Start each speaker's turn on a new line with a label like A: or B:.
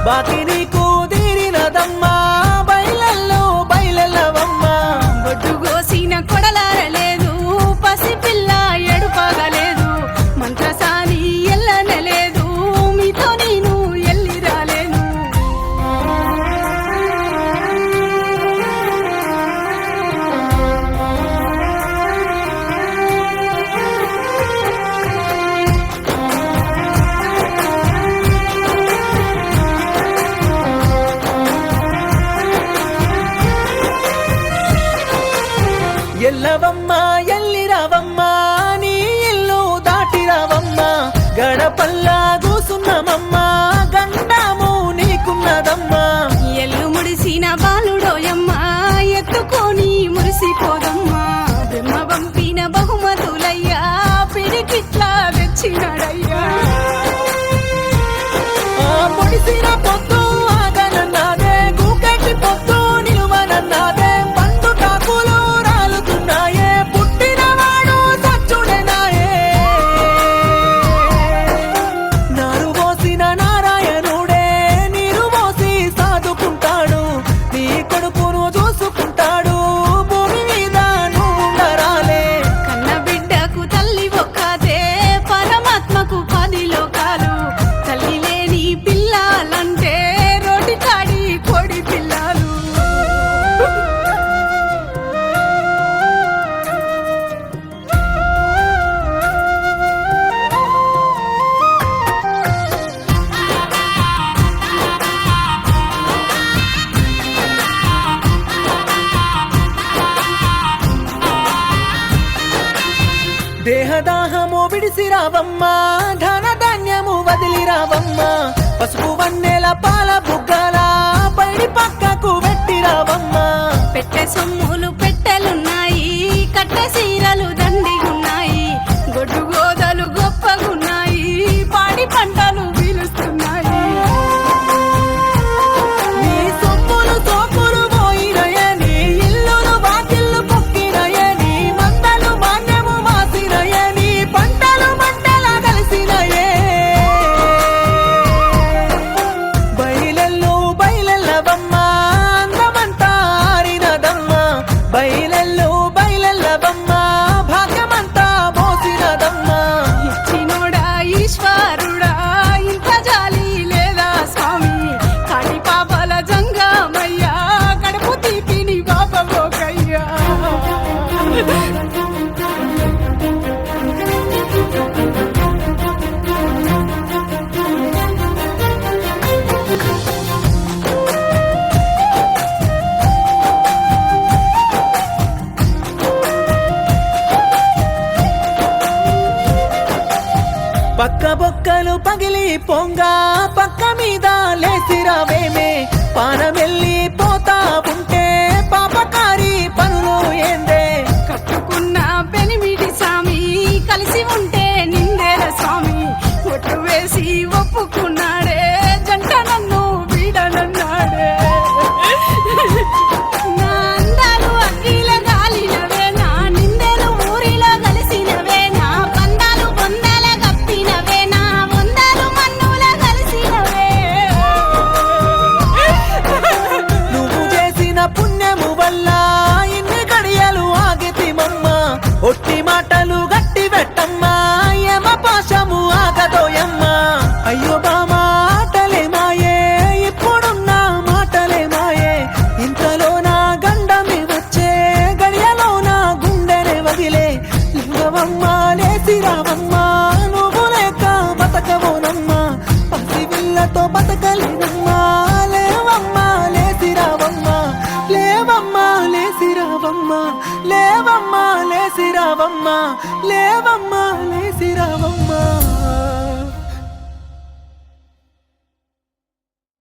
A: బాకి నీకు తీరినదమ్మా బయలల్లో బయలెల్లవమ్మా
B: బొడ్డు కోసిన కొడలారలేదు పసిపిల్ల ఎడుపగలేదు మంత్రసాని ఎల్లనలేదు మీతో నేను ఎల్లి రాలేను
A: ఎల్లవమ్మా ఎల్లిరావమ్మా నీ ఇల్లు దాటిరావమ్మా గడపల్లా కూసున్నమమ్మా గండాము నీకున్నదమ్మా
B: ఎల్లు ముడిసిన బాలుడోయమ్మా ఎత్తుకొని మురిసిపోదమ్మా బ్రహ్మ పంపిన బహుమతులయ్యా పిడికిట్లా తెచ్చినాడయ్యా
A: పొడిసిన పొత్తు ఆగనన్నాదే గూకెట్టి పొత్తు నిలువనన్నాదే పండు కాకులు రాలుతున్నాయే పుట్టినవాడు సచ్చుడెనాయే నారు పోసిన నారాయణుడే నీరు పోసి సాదుకుంటాడు నీ కొడుకును చూసుకుంటాడు భూమి మీద నువ్వుండరాలే
B: కన్న బిడ్డకు తల్లి ఒక్కతే పరమాత్మకు 10 లోకాలు తల్లి లేని పిల్లలంటే రోటి కాడి కోడి పిల్లలు
A: దేహదాహము విడిసిరావమ్మా ధన ధాన్యము వదిలిరావమ్మా పసుపు వన్నెల పాల బుగ్గల పైడి పక్కకు పెట్టిరావమ్మా
B: పెట్టె సొమ్ములు పెట్టెలున్నాయి కట్టె సీరలు దండిగున్నాయి గొడ్డు గోదలు గొప్పగున్నాయి పాడి పంటలు పీలుస్తున్నాయి
A: నీ సొమ్ములు సోపులు పోయినయని ఇల్లులు వాకిళ్ళు పొక్కినయని మందలు మాన్యము మాసినయని పంటలు మంటల కలిసినయే బయలెల్లు బయలెల్లవమ్మా అందమంతా ఆరినదమ్మా బయలెల్లు బయలెల్లవమ్మా భాగ్యమంతా మోసినదమ్మా
B: ఇచ్చినోడా ఈశ్వరుడా ఇంత జాలి లేదా స్వామి కాటి పాపల జంగమయ్యా కడుపు తీపిని బాపబోకయ్యా
A: పక్క బొక్కలు పగిలి పొంగా పక్క మీద లేసిరావేమే పానమెల్లి పోతా ఉంటే పాపకారి పనులు ఏందే
B: కట్టుకున్న పెనిమిటి స్వామి కలిసి ఉంటే నిందేల స్వామి ఒట్టు వేసి ఒప్పుకున్నాడే జంట నన్ను వీడనన్నాడే నా అందాలు అగ్గిల గాలినవే నా నిందెలు ఊరిలో కలిసినవే నా పందాలు బొందల కప్పినవే నా వందలు మన్నుల కలిసినవే
A: నువ్వు చేసిన పుణ్యము వల్ల ఇన్ని గడియలు ఆగితిమమ్మా ఒట్టి మాటలు గట్టి పెట్టమ్మా యమ పాశము ఆగదోయమ్మా అయ్యో బామా ఆటలే మాయే ఇప్పుడున్న మాటలే మాయే ఇంతలో నా గండమి వచ్చే గడియలో నా గుండెనే వదిలే లింగవమ్మా లేసిరావమ్మా నువ్వు లేక బతకవోనమ్మా పసిపిల్లతో బతకలేనమ్మా లేవమ్మా లేసిరావమ్మా లేవమ్మా లేసిరావమ్మా లేవమ్మా లేసిరావమ్మా లేవమ్మా లేసిరావమ్మా